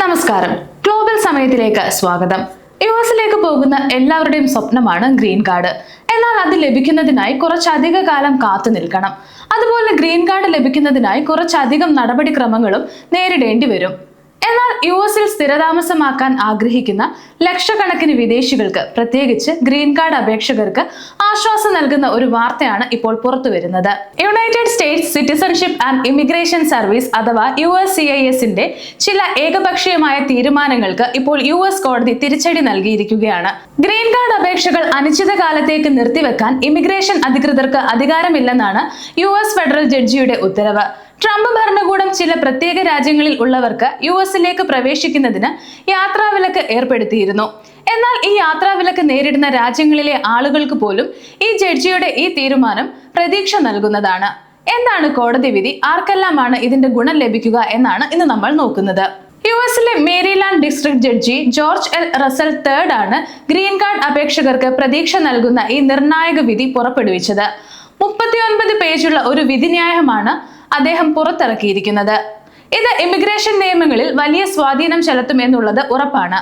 നമസ്കാരം. ഗ്ലോബൽ സമയത്തിലേക്ക് സ്വാഗതം. യുഎസിലേക്ക് പോകുന്ന എല്ലാവരുടെയും സ്വപ്നമാണ് ഗ്രീൻ കാർഡ്. എന്നാൽ അത് ലഭിക്കുന്നതിനായി കുറച്ചധിക കാലം കാത്തു നിൽക്കണം. അതുപോലെ ഗ്രീൻ കാർഡ് ലഭിക്കുന്നതിനായി കുറച്ചധികം നടപടിക്രമങ്ങളും നേരിടേണ്ടി വരും. എന്നാൽ യുഎസിൽ സ്ഥിരതാമസമാക്കാൻ ആഗ്രഹിക്കുന്ന ലക്ഷക്കണക്കിന് വിദേശികൾക്ക്, പ്രത്യേകിച്ച് ഗ്രീൻ കാർഡ് അപേക്ഷകർക്ക് ആശ്വാസം നൽകുന്ന ഒരു വാർത്തയാണ് ഇപ്പോൾ പുറത്തുവരുന്നത്. United States citizenship and immigration service അഥവാ USCISന്റെ ചില ഏകപക്ഷീയമായ തീരുമാനങ്ങൾക്ക് ഇപ്പോൾ US കോടതി തിരിച്ചടി നൽകിയിരിക്കുകയാണ്. ഗ്രീൻ കാർഡ് അപേക്ഷകൾ അനിശ്ചിതകാലത്തേക്ക് നിർത്തിവെക്കാൻ ഇമിഗ്രേഷൻ അധികൃതർക്ക് അധികാരമില്ലെന്നാണ് US ഫെഡറൽ ജഡ്ജിയുടെ ഉത്തരവ്. ട്രംപ് ഭരണകൂടം ചില പ്രത്യേക രാജ്യങ്ങളിൽ ഉള്ളവർക്ക് യുഎസിലേക്ക് പ്രവേശിക്കുന്നതിന് യാത്രാവിലക്ക് ഏർപ്പെടുത്തിയിരുന്നു. എന്നാൽ ഈ യാത്രാവിലക്ക് നേരിടുന്ന രാജ്യങ്ങളിലെ ആളുകൾക്ക് പോലും ഈ ജഡ്ജിയുടെ ഈ തീരുമാനം പ്രതീക്ഷ നൽകുന്നതാണ്. എന്താണ് കോടതി വിധി? ആർക്കെല്ലാമാണ് ഇതിന്റെ ഗുണം ലഭിക്കുക എന്നാണ് ഇന്ന് നമ്മൾ നോക്കുന്നത്. യുഎസിലെ Maryland district judge George L Russell III ആണ് ഗ്രീൻ കാർഡ് അപേക്ഷകർക്ക് പ്രതീക്ഷ നൽകുന്ന ഈ നിർണായക വിധി പുറപ്പെടുവിച്ചത്. 39 പേജുള്ള ഒരു വിധിന്യായമാണ് അദ്ദേഹം പുറത്തിറക്കിയിരിക്കുന്നത്. ഇത് ഇമിഗ്രേഷൻ നിയമങ്ങളിൽ വലിയ സ്വാധീനം ചെലുത്തുമെന്നുള്ളത് ഉറപ്പാണ്.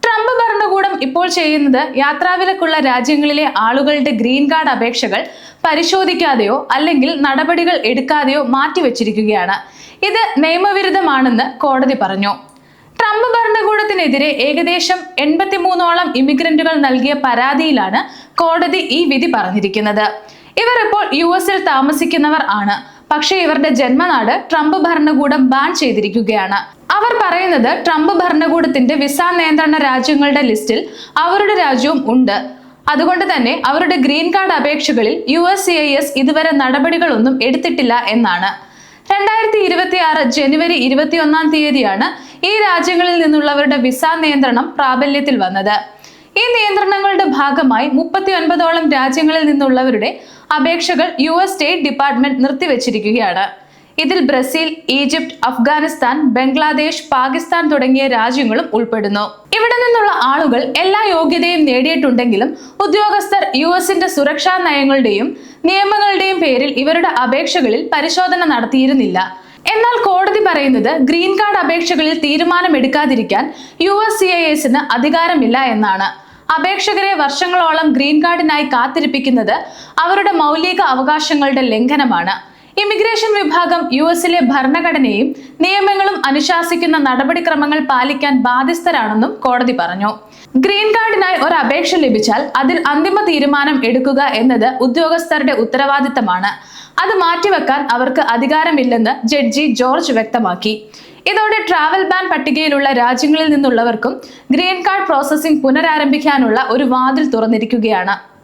ട്രംപ് ഭരണകൂടം ഇപ്പോൾ ചെയ്യുന്നത് യാത്രാവിലക്കുള്ള രാജ്യങ്ങളിലെ ആളുകളുടെ ഗ്രീൻ കാർഡ് അപേക്ഷകൾ പരിശോധിക്കാതെയോ അല്ലെങ്കിൽ നടപടികൾ എടുക്കാതെയോ മാറ്റിവെച്ചിരിക്കുകയാണ്. ഇത് നിയമവിരുദ്ധമാണെന്ന് കോടതി പറഞ്ഞു. ട്രംപ് ഭരണകൂടത്തിനെതിരെ ഏകദേശം 83ഓളം ഇമിഗ്രന്റുകൾ നൽകിയ പരാതിയിലാണ് കോടതി ഈ വിധി പറഞ്ഞിരിക്കുന്നത്. ഇവർ ഇപ്പോൾ യുഎസിൽ താമസിക്കുന്നവർ ആണ്. പക്ഷേ ഇവരുടെ ജന്മനാട് ട്രംപ് ഭരണകൂടം ബാൻ ചെയ്തിരിക്കുകയാണ്. അവർ പറയുന്നത് ട്രംപ് ഭരണകൂടത്തിന്റെ വിസ നിയന്ത്രണ രാജ്യങ്ങളുടെ ലിസ്റ്റിൽ അവരുടെ രാജ്യവും ഉണ്ട്. അതുകൊണ്ട് തന്നെ അവരുടെ ഗ്രീൻ കാർഡ് അപേക്ഷകളിൽ USCIS ഇതുവരെ നടപടികളൊന്നും എടുത്തിട്ടില്ല എന്നാണ്. 2026 ജനുവരി 21 ഈ രാജ്യങ്ങളിൽ നിന്നുള്ളവരുടെ വിസ നിയന്ത്രണം പ്രാബല്യത്തിൽ വന്നത്. ഈ നിയന്ത്രണങ്ങളുടെ ഭാഗമായി 39ഓളം രാജ്യങ്ങളിൽ നിന്നുള്ളവരുടെ അപേക്ഷകൾ US സ്റ്റേറ്റ് ഡിപ്പാർട്ട്മെന്റ് നിർത്തിവെച്ചിരിക്കുകയാണ്. ഇതിൽ ബ്രസീൽ, ഈജിപ്ത്, അഫ്ഗാനിസ്ഥാൻ, ബംഗ്ലാദേശ്, പാകിസ്ഥാൻ തുടങ്ങിയ രാജ്യങ്ങളും ഉൾപ്പെടുന്നു. ഇവിടെ നിന്നുള്ള ആളുകൾ എല്ലാ യോഗ്യതയും നേടിയിട്ടുണ്ടെങ്കിലും ഉദ്യോഗസ്ഥർ USന്റെ സുരക്ഷാ നയങ്ങളുടെയും നിയമങ്ങളുടെയും പേരിൽ ഇവരുടെ അപേക്ഷകളിൽ പരിശോധന നടത്തിയിരുന്നില്ല. എന്നാൽ കോടതി പറയുന്നത് ഗ്രീൻ കാർഡ് അപേക്ഷകളിൽ തീരുമാനമെടുക്കാതിരിക്കാൻ USCISന് അധികാരമില്ല എന്നാണ്. അപേക്ഷകരെ വർഷങ്ങളോളം ഗ്രീൻ കാർഡിനായി കാത്തിരിപ്പിക്കുന്നത് അവരുടെ മൗലിക അവകാശങ്ങളുടെ ലംഘനമാണ്. ഇമിഗ്രേഷൻ വിഭാഗം യുഎസിലെ ഭരണഘടനയും നിയമങ്ങളും അനുശാസിക്കുന്ന നടപടിക്രമങ്ങൾ പാലിക്കാൻ ബാധ്യസ്ഥരാണെന്നും കോടതി പറഞ്ഞു. ഗ്രീൻ കാർഡിനായി ഒരു അപേക്ഷ ലഭിച്ചാൽ അതിൽ അന്തിമ തീരുമാനം എടുക്കുക എന്നത് ഉദ്യോഗസ്ഥരുടെ ഉത്തരവാദിത്തമാണ്. അത് മാറ്റിവെക്കാൻ അവർക്ക് അധികാരമില്ലെന്ന് ജഡ്ജി ജോർജ് വ്യക്തമാക്കി. ഇതോടെ ട്രാവൽ ബാൻ പട്ടികയിലുള്ള രാജ്യങ്ങളിൽ നിന്നുള്ളവർക്കും ഗ്രീൻ കാർഡ് പ്രോസസ്സിംഗ് പുനരാരംഭിക്കാനുള്ള ഒരു വാതിൽ തുറന്നിരിക്കുകയാണ്.